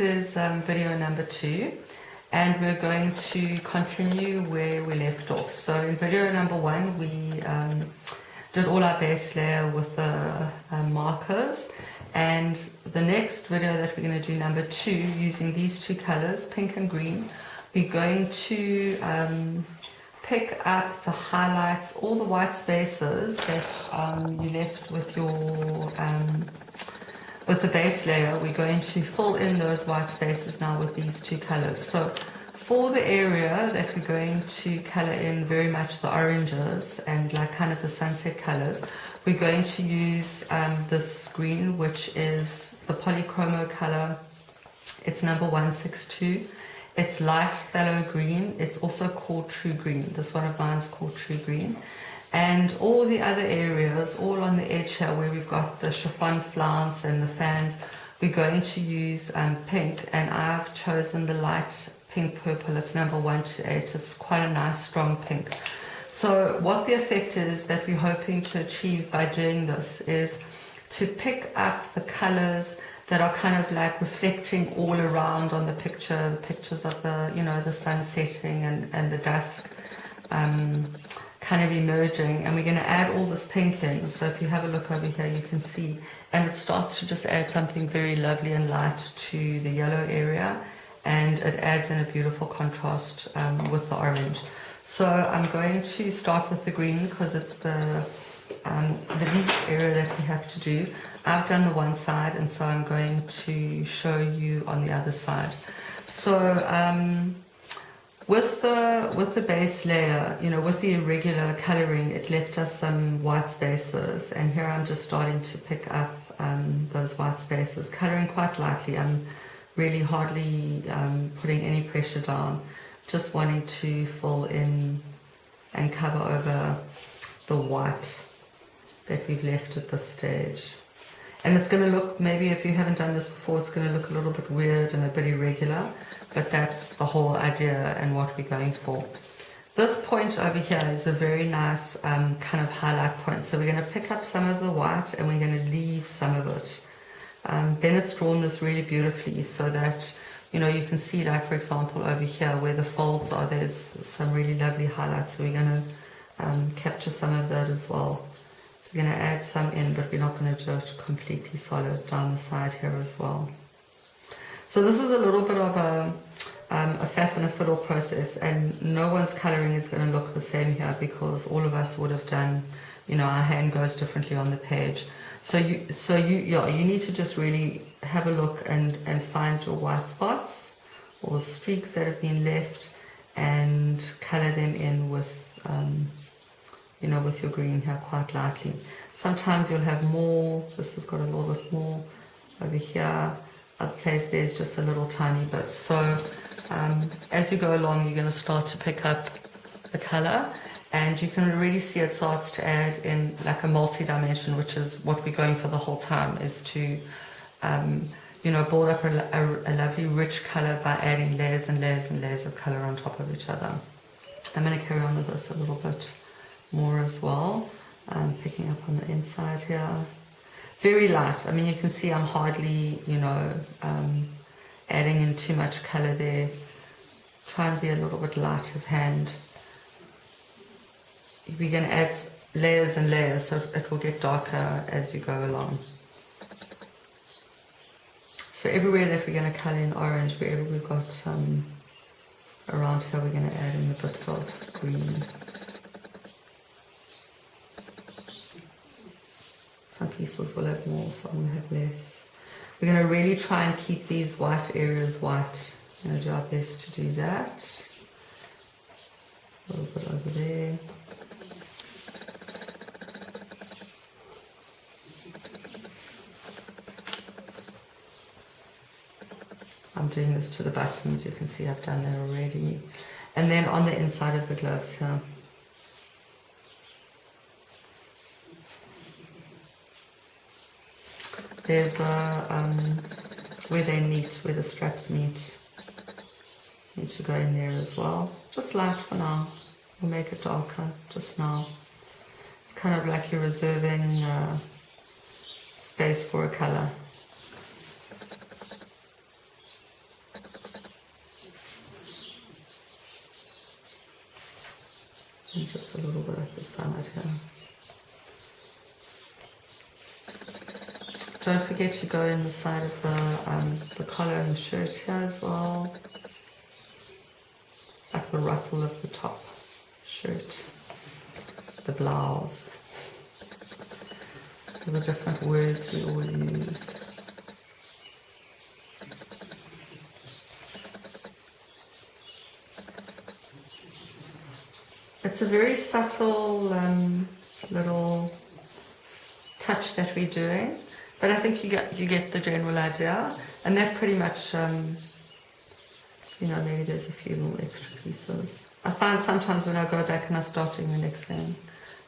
is video number 2, and we're going to continue where we left off. So in video number 1 we did all our base layer with the markers, and the next video that we're going to do, number 2, using these two colors, pink and green, we're going to pick up the highlights, all the white spaces that you left with your with the base layer. We're going to fill in those white spaces now with these two colors. So for the area that we're going to color in very much the oranges and like kind of the sunset colors, we're going to use this green, which is the polychromo color. It's number 162. It's light phthalo green. It's also called true green. This one of mine is called true green. And all the other areas, all on the edge here where we've got the chiffon flounce and the fans, we're going to use pink, and I've chosen the light pink purple. It's number 128. It's quite a nice strong pink. So what the effect is that we're hoping to achieve by doing this is to pick up the colors that are kind of like reflecting all around on the picture, the pictures of the, you know, the sun setting and the dusk kind of emerging. And we're going to add all this pink in. So if you have a look over here, you can see, and it starts to just add something very lovely and light to the yellow area, and it adds in a beautiful contrast with the orange. So I'm going to start with the green because it's the least area that we have to do. I've done the one side, and so I'm going to show you on the other side. So with the base layer, you know, with the irregular coloring, it left us some white spaces, and here I'm just starting to pick up those white spaces, coloring quite lightly. I'm really hardly putting any pressure down, just wanting to fill in and cover over the white that we've left at this stage. And it's going to look, maybe if you haven't done this before, it's going to look a little bit weird and a bit irregular, but that's the whole idea and what we're going for. This point over here is a very nice kind of highlight point. So we're going to pick up some of the white and we're going to leave some of it. Bennett's drawn this really beautifully so that, you know, you can see, like for example over here where the folds are, there's some really lovely highlights. So we're going to capture some of that as well. We're going to add some in, but we're not going to do it completely solid down the side here as well. So this is a little bit of a faff and a fiddle process, and no one's colouring is going to look the same here because all of us would have done, you know, our hand goes differently on the page. So you need to just really have a look and find your white spots or streaks that have been left and colour them in with you know, with your green here quite lightly. Sometimes you'll have more. This has got a little bit more over here. Other place there's just a little tiny bit. So as you go along, you're going to start to pick up the color, and you can really see it starts to add in like a multi-dimension, which is what we're going for the whole time, is to you know, build up a lovely rich color by adding layers and layers and layers of color on top of each other. I'm going to carry on with this a little bit more as well, picking up on the inside here. Very light. I mean, you can see I'm hardly, you know, adding in too much color there. Try and be a little bit light of hand. We're going to add layers and layers, so it will get darker as you go along. So everywhere that we're going to color in orange, wherever we've got around here, we're going to add in the bits of green. Some pieces will have more, some will have less. We're going to really try and keep these white areas white. We're going to do our best to do that. A little bit over there. I'm doing this to the buttons. You can see I've done that already. And then on the inside of the gloves here. There's where they meet, where the straps meet. Need to go in there as well. Just light for now. We'll make it darker just now. It's kind of like you're reserving space for a color. little bit at the side here. Don't forget to go in the side of the collar and the shirt here as well, like the ruffle of the top shirt, the blouse, the different words we all use. It's a very subtle little touch that we're doing, but I think you get the general idea, and that pretty much, you know, maybe there's a few little extra pieces. I find sometimes when I go back and I start doing the next thing,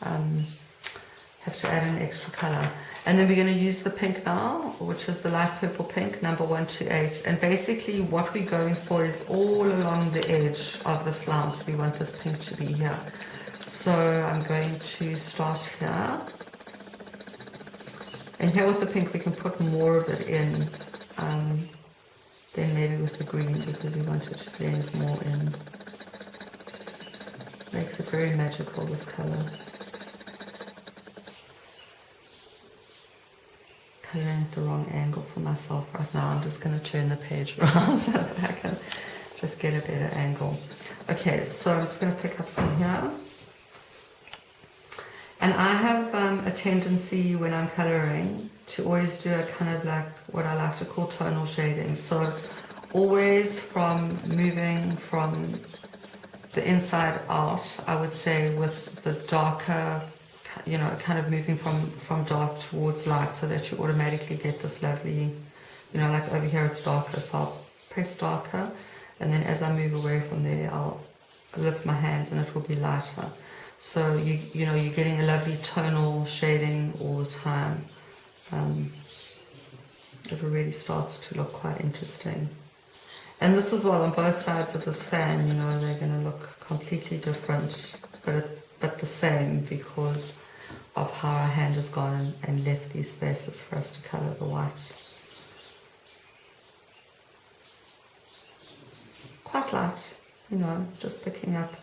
have to add an extra color. And then we're going to use the pink now, which is the light purple pink, number 128. And basically what we're going for is all along the edge of the flounce. We want this pink to be here. So I'm going to start here. And here with the pink we can put more of it in than maybe with the green, because we want it to blend more in. Makes it very magical, this color. Coloring at the wrong angle for myself right now. I'm just going to turn the page around so that I can just get a better angle. Okay, so I'm just going to pick up from here. And I have a tendency when I'm coloring to always do a kind of like what I like to call tonal shading. So always from moving from the inside out, I would say, with the darker, you know, kind of moving from dark towards light, so that you automatically get this lovely, you know, like over here it's darker, so I'll press darker, and then as I move away from there I'll lift my hand and it will be lighter. So you know, you're getting a lovely tonal shading all the time. It really starts to look quite interesting. And this is what on both sides of this fan, you know, they're going to look completely different, but the same, because of how our hand has gone and left these spaces for us to colour the white. Quite light, you know, just picking up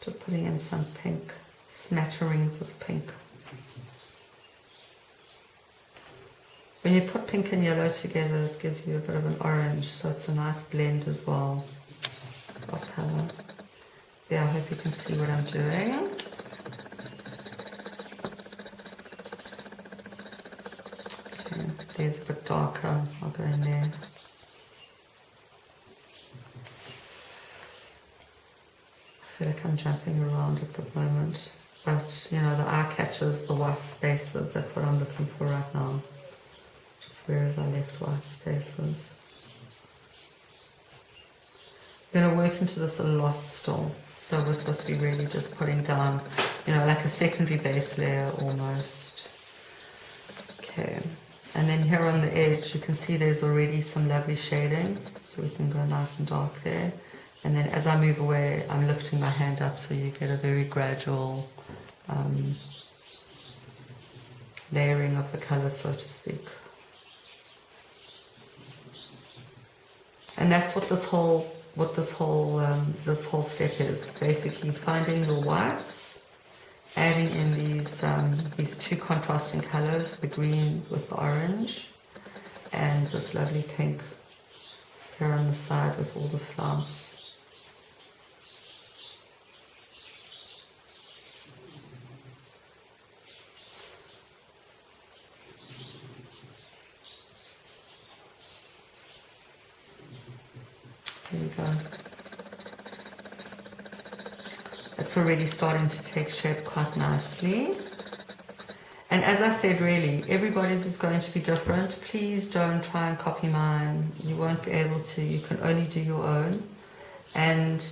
just putting in some pink, smatterings of pink. When you put pink and yellow together, it gives you a bit of an orange, so it's a nice blend as well of colour. There, I hope you can see what I'm doing. Okay, there's a bit darker, I'll go in there. I feel like I'm jumping around at the moment, but you know, the eye catches the white spaces, that's what I'm looking for right now. Just where have I left white spaces? I'm going to work into this a lot still. So with this we're really just putting down, you know, like a secondary base layer almost. Okay, and then here on the edge you can see there's already some lovely shading, so we can go nice and dark there. And then as I move away, I'm lifting my hand up, so you get a very gradual layering of the color, so to speak. And that's what this whole step is, basically finding the whites, adding in these two contrasting colors, the green with the orange, and this lovely pink here on the side with all the flounce. There we go. It's already starting to take shape quite nicely. And as I said, really, everybody's is going to be different. Please don't try and copy mine. You won't be able to. You can only do your own. And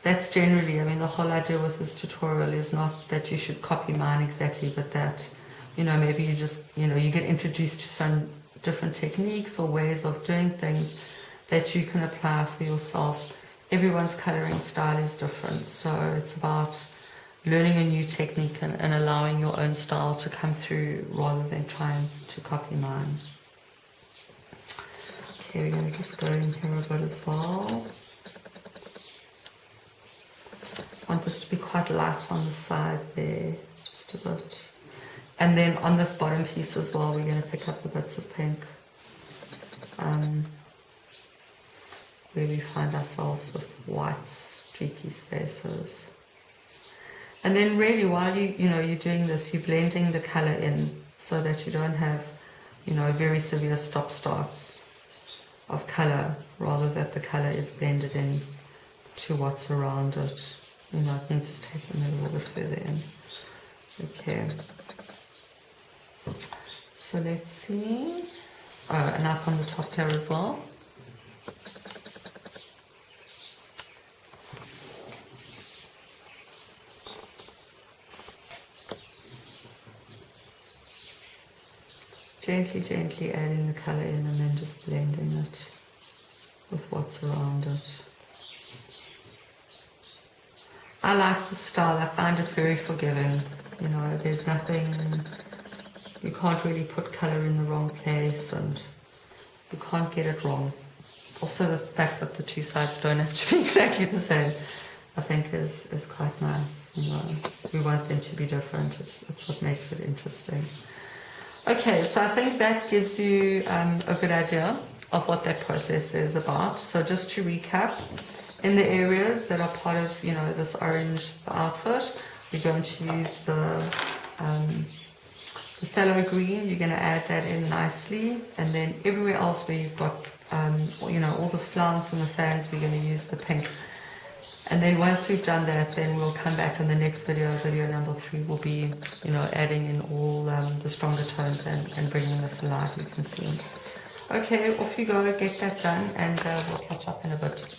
that's generally, I mean, the whole idea with this tutorial is not that you should copy mine exactly, but that, you know, maybe you just, you know, you get introduced to some different techniques or ways of doing things that you can apply for yourself. Everyone's coloring style is different, so it's about learning a new technique and allowing your own style to come through rather than trying to copy mine. Okay, we're going to just go in here a bit as well. want this to be quite light on the side there, just a bit. And then on this bottom piece as well, we're going to pick up the bits of pink where we find ourselves with white streaky spaces. And then really while you're doing this, you're blending the color in so that you don't have, very severe stop-starts of color, rather that the color is blended in to what's around it. It means just taking it a little bit further in. Okay. So let's see. Oh, and up on the top here as well. Gently, gently adding the color in and then just blending it with what's around it. I like the style. I find it very forgiving. There's nothing, you can't really put color in the wrong place and you can't get it wrong. Also the fact that the two sides don't have to be exactly the same, I think is quite nice. We want them to be different. It's what makes it interesting. Okay, so I think that gives you a good idea of what that process is about. So just to recap, in the areas that are part of, this orange outfit, we're going to use the phthalo green. You're going to add that in nicely, and then everywhere else where you've got, all the flounce and the fans, we're going to use the pink. And then once we've done that, then we'll come back in the next video. Video number 3 will be, adding in all the stronger tones and bringing this alive, you can see. Okay, off you go, get that done, and we'll catch up in a bit.